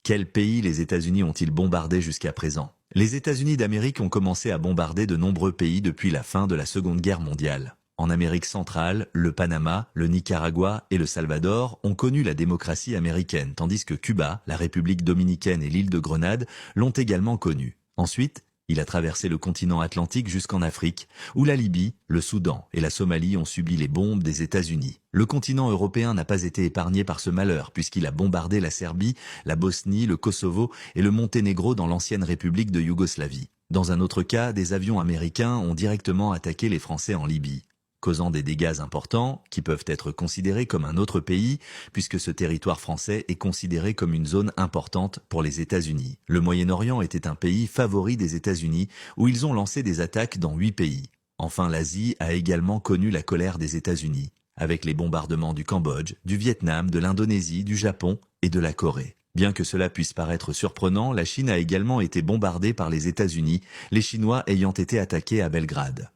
Quels pays les États-Unis ont-ils bombardé jusqu'à présent? Les États-Unis d'Amérique ont commencé à bombarder de nombreux pays depuis la fin de la Seconde Guerre mondiale. En Amérique centrale, le Panama, le Nicaragua et le Salvador ont connu la démocratie américaine, tandis que Cuba, la République dominicaine et l'île de Grenade l'ont également connue. Ensuite, il a traversé le continent atlantique jusqu'en Afrique, où la Libye, le Soudan et la Somalie ont subi les bombes des États-Unis. Le continent européen n'a pas été épargné par ce malheur, puisqu'il a bombardé la Serbie, la Bosnie, le Kosovo et le Monténégro dans l'ancienne République de Yougoslavie. Dans un autre cas, des avions américains ont directement attaqué les Français en Libye, causant des dégâts importants qui peuvent être considérés comme un autre pays, puisque ce territoire français est considéré comme une zone importante pour les États-Unis. Le Moyen-Orient était un pays favori des États-Unis, où ils ont lancé des attaques dans 8 pays. Enfin, l'Asie a également connu la colère des États-Unis, avec les bombardements du Cambodge, du Vietnam, de l'Indonésie, du Japon et de la Corée. Bien que cela puisse paraître surprenant, la Chine a également été bombardée par les États-Unis, les Chinois ayant été attaqués à Belgrade.